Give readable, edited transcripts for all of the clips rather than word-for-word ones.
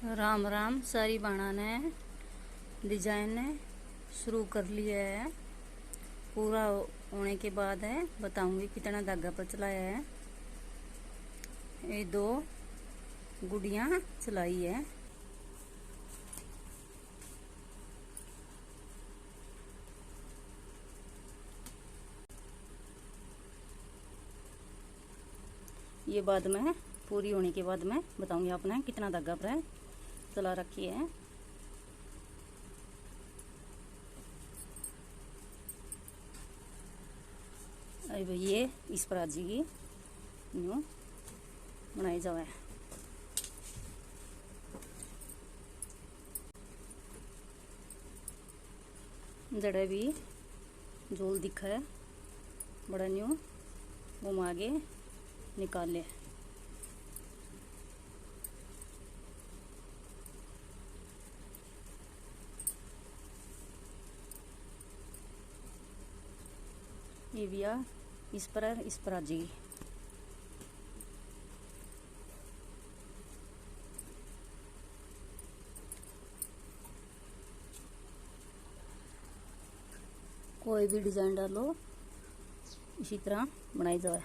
राम राम। सारी बाणा ने डिजाइन ने शुरू कर लिया है। पूरा होने के बाद है बताऊंगी कितना धागा पर चलाया है। ये 2 गुड़ियां चलाई है। ये बाद में पूरी होने के बाद में बताऊंगी आपने कितना धागा पर चला रखी है। अरे भाई ये इस पर आज की न्यू बनाई जाए। जड़े भी जोल दिखा है बड़ा न्यू वो आगे निकाल ले। ये भी इस पर आ जाएगी। कोई भी डिजाइन डालो इसी तरह बनाई जाए।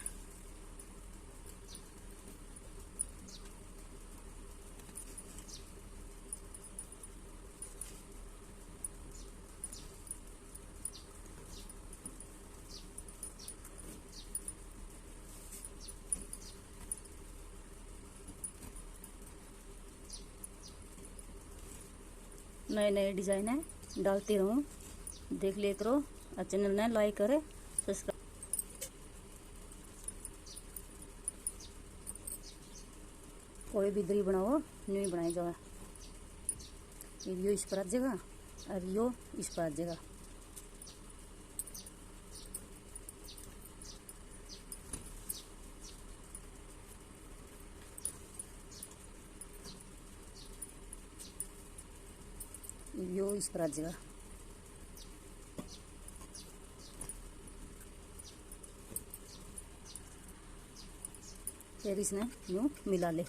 नए नए डिजाइन है डालती रहूं, देख लिया करो और चैनल ने लाइक करे सब्सक्राइब। कोई भी दरी बनाओ न्यू बनाई जाए। यो इस पर आ जाएगा और यो इस पर आ जाएगा। यो इस पर आ जाएगा। फिर इसने यूं मिला ले।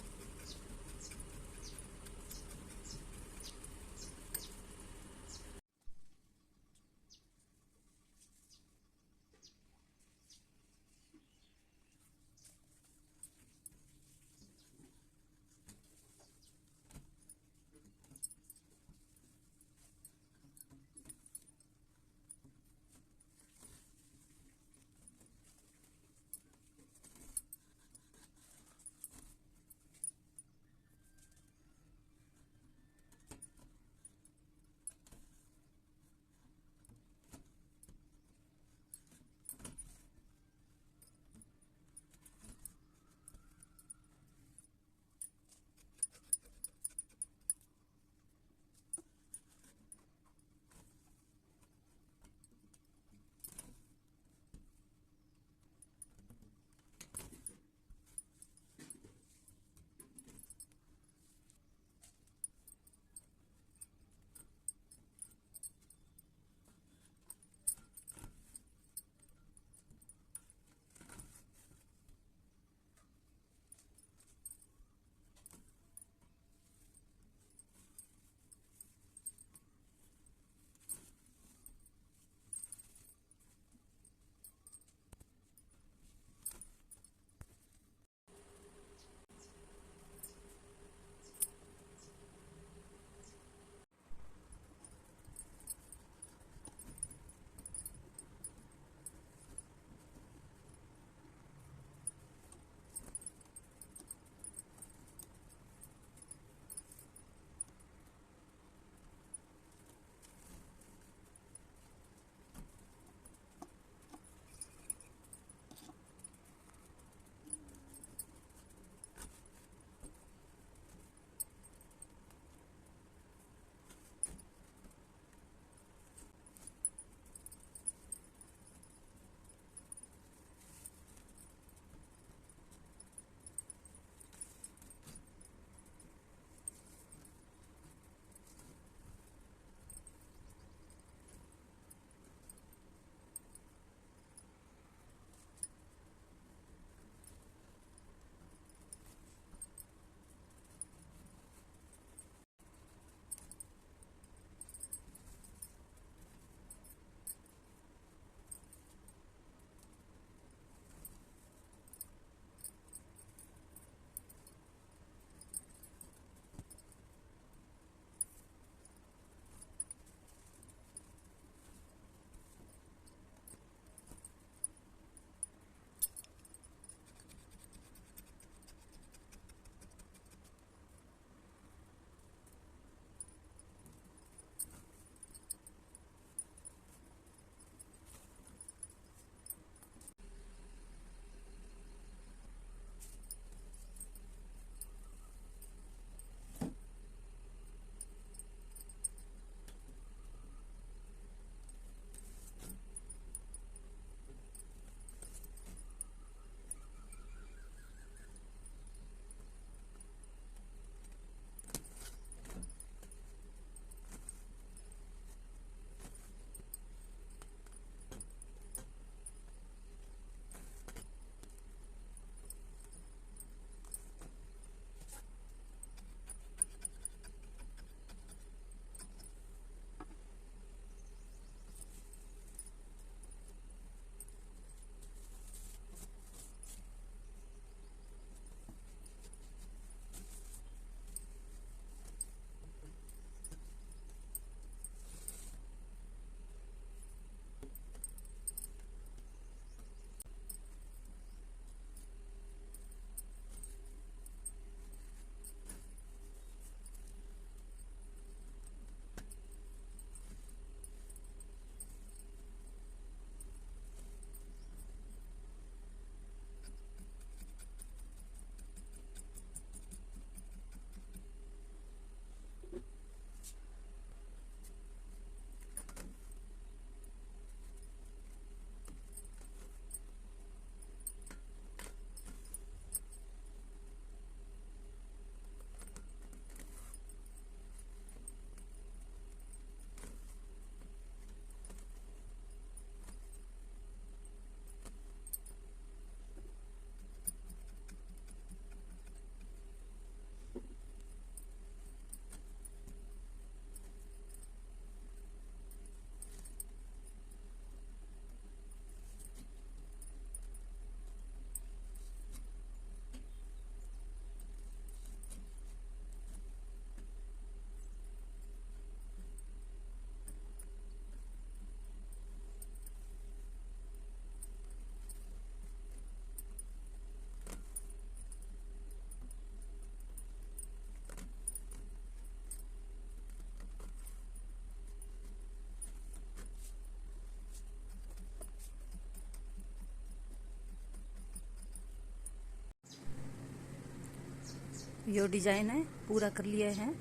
यो डिजाइन है पूरा कर लिया है।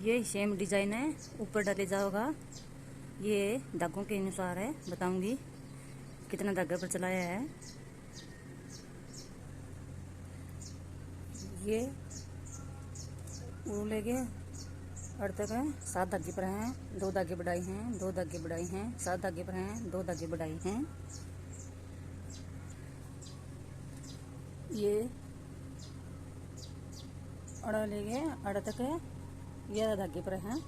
ये सेम डिजाइन है, ऊपर डाले जाओगा। ये धागों के अनुसार है, बताऊंगी कितना धागा पर चलाया है। ये लेके अर्ध तक है, 7 धागे पर हैं, 2 धागे बढ़ाई हैं, 2 धागे बढ़ाई हैं, 7 धागे पर हैं, 2 धागे बढ़ाई हैं। ये अड़ा लेके अड़ तक है, 11 धागे पर हैं,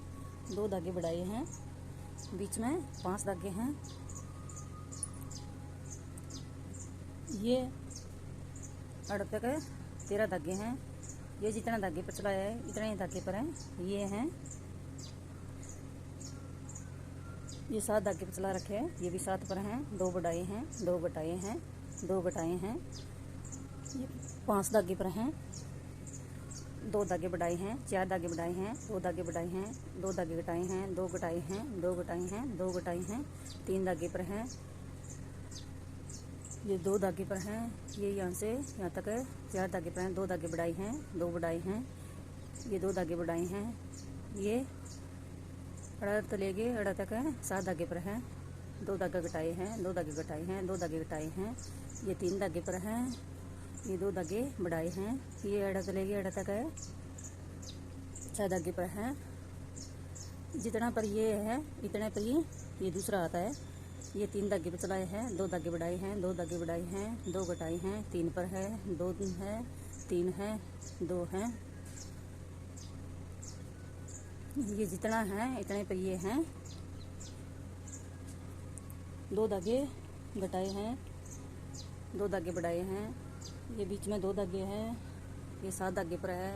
2 धागे बढ़ाए हैं, बीच में 5 धागे हैं। ये अड़ तक है, 13 धागे हैं। ये जितना धागे पर चलाया है इतना ही धागे पर है। ये हैं, ये 7 धागे पर चला रखे हैं, ये भी 7 पर हैं, 2 बढ़ाए हैं, 2 घटाए हैं, 2 घटाए हैं। ये 5 धागे पर हैं, 2 धागे बढ़ाए हैं, 4 धागे बढ़ाए हैं, 2 धागे बढ़ाए हैं, 2 धागे घटाए हैं, 2 घटाए हैं, 2 घटाए हैं, 2 घटाए हैं, 3 धागे पर हैं। ये 2 धागे पर हैं, ये यहाँ से यहाँ तक है, 4 धागे पर हैं, 2 धागे बढ़ाए हैं, 2 बढ़ाए हैं, ये 2 धागे बढ़ाए हैं। ये अड़ा तले के अड़ा तक है, 7 धागे पर हैं, 2 धागे घटाए हैं, 2 धागे घटाए हैं, 2 धागे घटाए हैं। ये 3 धागे पर हैं, ये 2 धागे बढ़ाए हैं। ये अड़ा तले के अड़ा तक है, 6 धागे पर हैं। जितना पर ये है इतने पर ही ये दूसरा आता है। ये 3 धागे पर चलाए हैं, 2 धागे बढ़ाए हैं, 2 धागे बढ़ाए हैं, 2 घटाए हैं, 3 पर है, 2 है, 3 है, 2 है। ये जितना है इतने पर ये हैं। 2 धागे घटाए हैं, 2 धागे बढ़ाए हैं। ये बीच में 2 धागे हैं, ये 7 धागे पर है,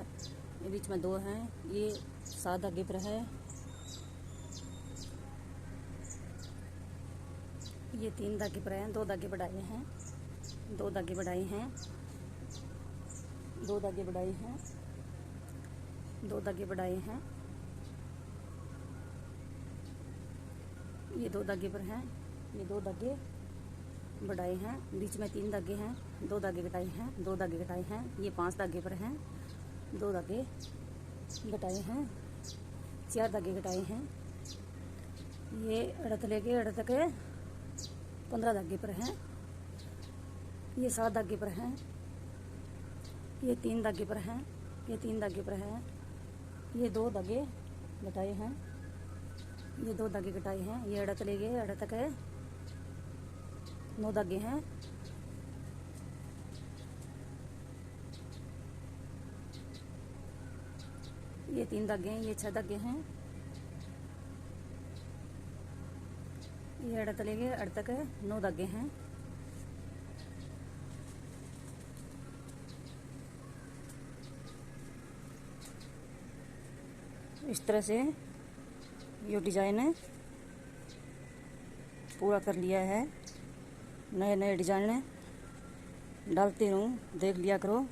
ये बीच में 2 हैं, ये 7 धागे पर है। ये 3 धागे पर हैं, 2 धागे बढ़ाए हैं, 2 धागे बढ़ाए हैं, 2 धागे बढ़ाए हैं, 2 धागे बढ़ाए हैं। ये 2 धागे पर हैं, ये 2 धागे बढ़ाए हैं, बीच में 3 धागे हैं, 2 धागे घटाए हैं, 2 धागे घटाए हैं। ये 5 धागे पर हैं, 2 धागे घटाए हैं, 4 धागे घटाए हैं। ये अड़त लेके अड़त के 15 धागे पर हैं, ये 7 धागे पर हैं, ये 3 धागे पर हैं, ये 3 धागे पर हैं, ये 2 धागे घटाए हैं, ये 2 धागे घटाए हैं। ये अड़त ले गए अड़त तक है, 9 धागे हैं। ये 3 धागे हैं, ये 6 धागे हैं। ये अड़त ले गए अड़ तक है, 9 धागे हैं। इस तरह से ये डिजाइन है पूरा कर लिया है। नए नए डिजाइन डालती हूँ, देख लिया करो।